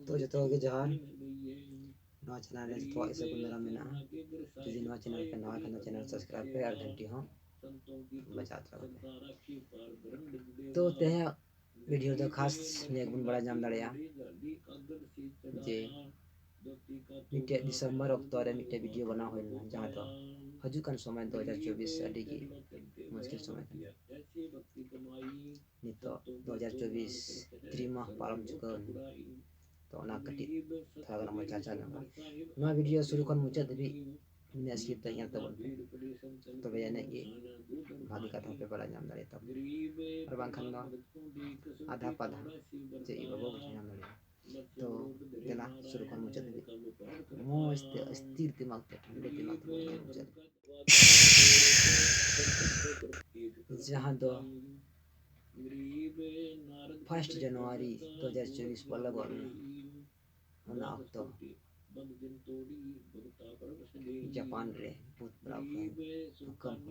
तो जतो के जहान नवा चैनल रे तो ऐसे गुंदरा में ना जुदी नवा चैनल पे नवा खाना चैनल सब्सक्राइब पे और घंटी हो बजात रहो तो ते वीडियो तो खास ने गुण बड़ा जाम दड़या जे मिटे दिसंबर अक्टूबर मिटे वीडियो बना होइना जहां तो हजुकान समय 2024 अडी की मुश्किल समय नितो 2024 त्रिमाह पारम चुकन तो ना कटी थोड़ा गाना मचा चाचा ना नवा वीडियो शुरू कर मुचा दबी मिने स्किप तैयार तब तो भैया ने ये भागी कथा पे बड़ा जाम दड़े तब और बांखन नो आधा पाधा जे बाबू के जाम दड़े तो तेला शुरू कर मुचा दबी मस्त अस्थिर दिमाग पे ठंडे दिमाग पे मुचा जहां दो 1 जनवरी 2024 पर लगन होना तो जापान रे बहुत बड़ा भूकंप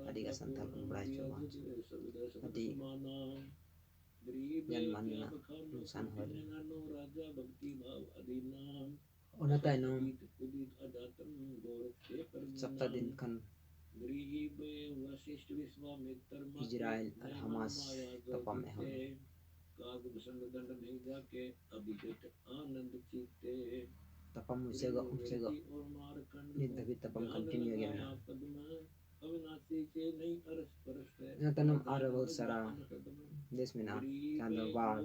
अड़ी का संथाल को बड़ा चुमा अड़ी जन मानना नुकसान हो ओना ताइनो सप्ताह दिन खन इजराइल और हमास तपम में हो तपम उसेगा निधि तपम कंटिन्यू हो गया ना तनम आर बहुत सारा देश में ना चांदो बाढ़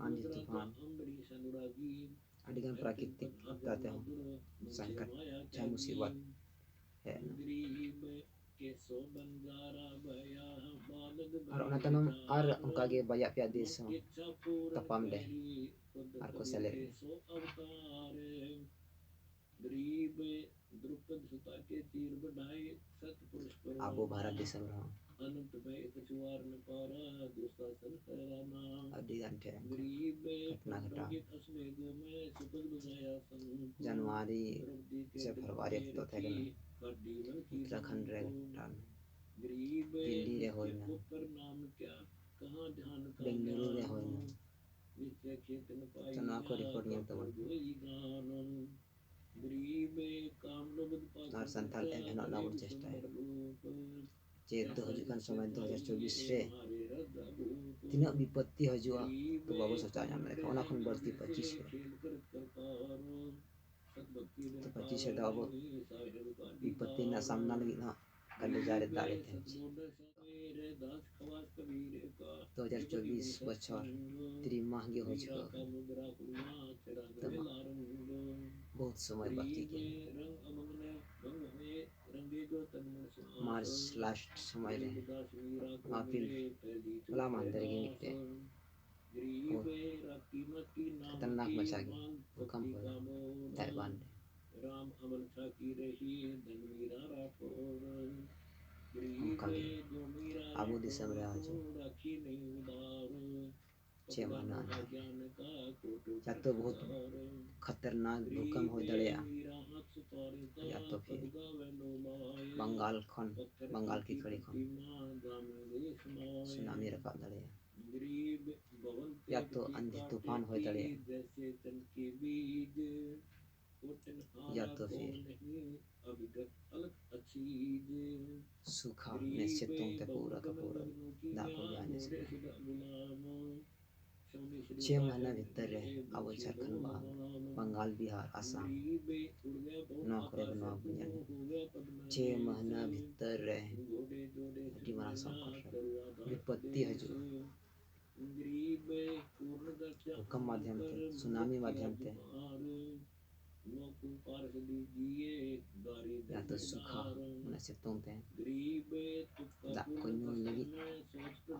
आंधी तूफान अडिगन प्राकृतिक आपदाते हो संकट चाहे मुसीबत है और ओना तनम आर उनका के बया पे देश तपम दे आर को सेले आबो भारत देश में रहो अडी घंटे घटना घटा जनवरी से फरवरी तो थे उत्तराखंड रे घटान दिल्ली रे होइना बेंगलुरु रे होइना तना को रिपोर्ट नहीं तो और संथाल एभेनो नाबुर चेष्टा है जे 2024 रे तीना विपत्ति हजुआ तो बाबू सोचा जाम रे ओना खन बढ़ती 25 रे तो 25 रे दाबो विपत्ति ना सामना लगी ना कल जारे दाले थे 2024 बछर त्रिमाह गे हो चुका बहुत समय बाकी के मार्च लास्ट समय रे अप्रैल वाला मंदर के मिटे खतरनाक मचा गया भूकंप हो ताइवान रे आबू दिसम रे आज 6 महीना या तो बहुत खतरनाक भूकंप हो दड़िया या तो फिर बंगाल की खाड़ी खन सुनामी रखा दड़िया या तो आंधी तूफान हो दड़िया या तो फिर सूखा निश्चित तुमते पूरा का पूरा दाको जाने से 6 महीना भीतर रहे अब झारखंड बंगाल बिहार आसाम नौकरे बनवा बुझाने 6 महीना भीतर रहे अति बड़ा संकट विपत्ति हजू भूकंप माध्यम थे सुनामी माध्यम थे या तो सूखा मुनासिब तुमते दा कोई लगी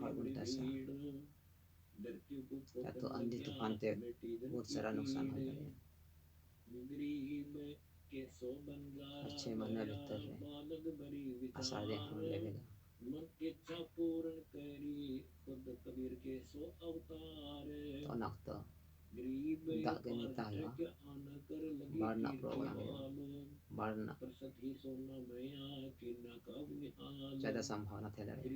और उल्टा सा या तो आंधी तूफान ते बहुत सारा नुकसान हो जाए 6 महीना भीतर आषाढ़ होने लगेगा तो नक्त ᱫᱟᱜ ᱜᱮ ᱱᱮᱛᱟ ᱦᱩᱭᱩᱜᱼᱟ, ᱵᱟᱲ ᱨᱮᱱᱟᱜ ᱯᱨᱳᱜᱨᱟम ᱦᱩᱭᱩᱜᱼᱟ, ᱵᱟᱲ ᱨᱮᱱᱟᱜ ज़्यादा संभावना ᱛᱟᱦᱮᱸ ᱫᱟᱲᱮᱭᱟᱜᱼᱟ।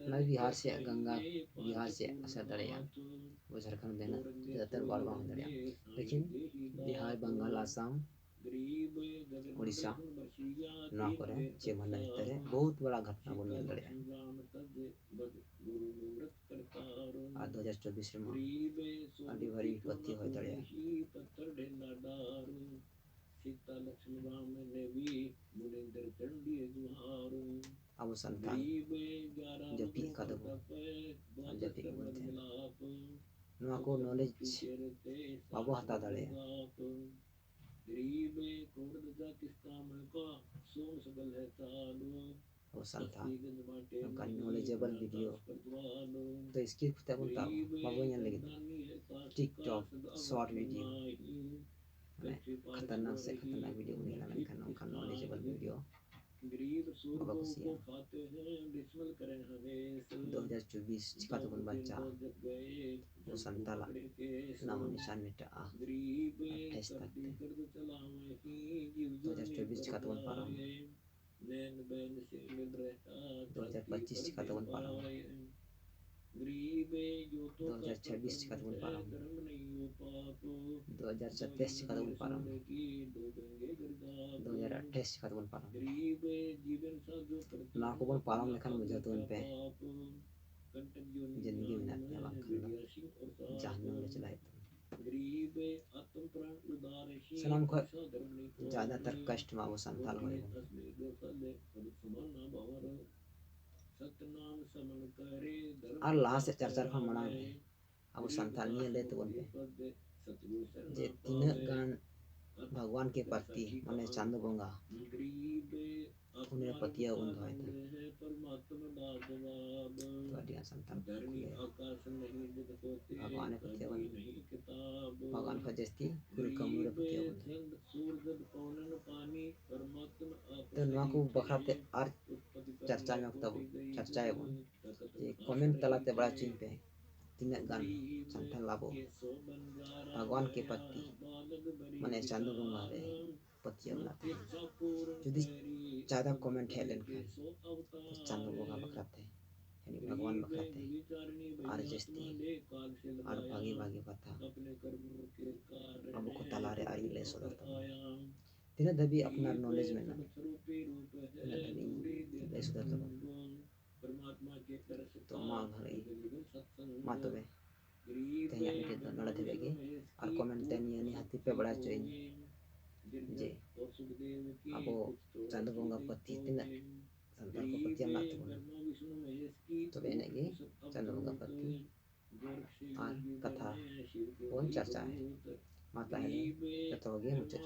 ᱚᱱᱟ बिहार से गंगा बिहार से असर दाᱲेᱭᱟᱜᱼᱟ, वो झारखंड देना ज़्यादातर बाढ़ बांग हो दाड़ेᱭᱟᱜᱼᱟ। लेकिन बिहार बंगाल आसाम उड़ीसा नौआ करे 6 महीना भितर बहुत बड़ा घटना बन ᱧᱮᱞ दाड़ेᱭᱟᱜᱼᱟ। और 2024 ᱨᱮᱢᱟ ᱟᱹᱰᱤ ᱵᱷᱟᱹᱨᱤ ᱵᱤᱯᱚᱛᱛᱤ ᱦᱩᱭ ᱫᱟᱲᱮᱭᱟᱜᱼᱟ। ᱟᱵᱚ ᱥᱟᱱᱛᱟᱲ ᱡᱟᱹᱯᱤᱫ ᱠᱟᱫᱟᱵᱚ ᱟᱨ ᱡᱟᱹᱯᱤᱫ ᱵᱚᱱ ᱛᱟᱦᱮᱱᱟ, ᱱᱚᱣᱟ ᱠᱚ ᱱᱚᱞᱮᱡᱽ ᱵᱟᱵᱚ ᱦᱟᱛᱟᱣ ᱫᱟᱲᱮᱭᱟᱜᱼᱟ। ᱟᱵᱚ ᱥᱟᱱᱛᱟᱲ ᱱᱚᱝᱠᱟᱱ नॉलेजेबल वीडियो तो स्किप ᱠᱟᱛᱮ ᱵᱚᱱ ᱛᱟᱵ ᱵᱟᱵᱚ ᱧᱮᱞ ᱞᱟᱹᱜᱤᱫᱚᱜᱼᱟ। टिकटॉक शॉर्ट वीडियो माने खतरनाक से खतरनाक वीडियो बन ᱧᱮᱞᱟ, ᱢᱮᱱᱠᱷᱟन ᱱᱚᱝᱠᱟᱱ नॉलेजेबल वीडियो ᱵᱟᱵᱚ ᱠᱩᱥᱤᱭᱟᱜᱼᱟ। 2024 ᱪᱤᱠᱟ ᱛᱮᱵᱚᱱ ᱵᱟᱧᱪᱟᱜᱼᱟ? ᱟᱵᱚ ᱥᱟᱱᱛᱟᱲᱟᱜ नामो निशान मिटाआ 28 तक 2024 चिका तबन पारम 2025 चिका तबन पारम 2026 चिका तबन पारम 2027 चिका तबन पारम 2028 चिका तबन पारम ना को बन पारम लेखन बुझा तबन पे जिंदगी में ना बांखन जहन्नम ले चलाए सलाम को ज़्यादातर कष्ट में वो संताल हो और लाहा से चर्चा खन मनांग रे अब संताल नहीं ले तो बन पे जे तीन गान भगवान के प्रति माने चांद बोंगा उन्हें पतिया उन धोए थे तो अडिया संताल भगवान ने पतिया बन भगवान का जस्ती कुल कमूरे पतिया बन तो नवा को बखराते और चर्चा में तब चर्चा है बन ये कमेंट तलाते बड़ा चिन पे तीन गान संताल लाभो भगवान के प्रति माने चांद बोंगा रे पतिया बनाते यदि ज़्यादा कमेंट है लेकिन चांद बोंगा बखराते यानी भगवान बखराते और जस्ती और भागी भागी बता अब को तलारे आई ले सोदरता तीन दबी अपना नॉलेज में ना दबी ले सोदरता तो माँ घरे माँ तो बे तैयार में तो नड़ा थे बेगे और कमेंट तैनी यानी हाथी पे बड़ा चाहिए जे अब चांद बोंगा पति तीन संताल को पति हम नाते बोले तो बे नेगे चांद बोंगा पति और कथा कौन चर्चा है माता है तो हो गया मुझे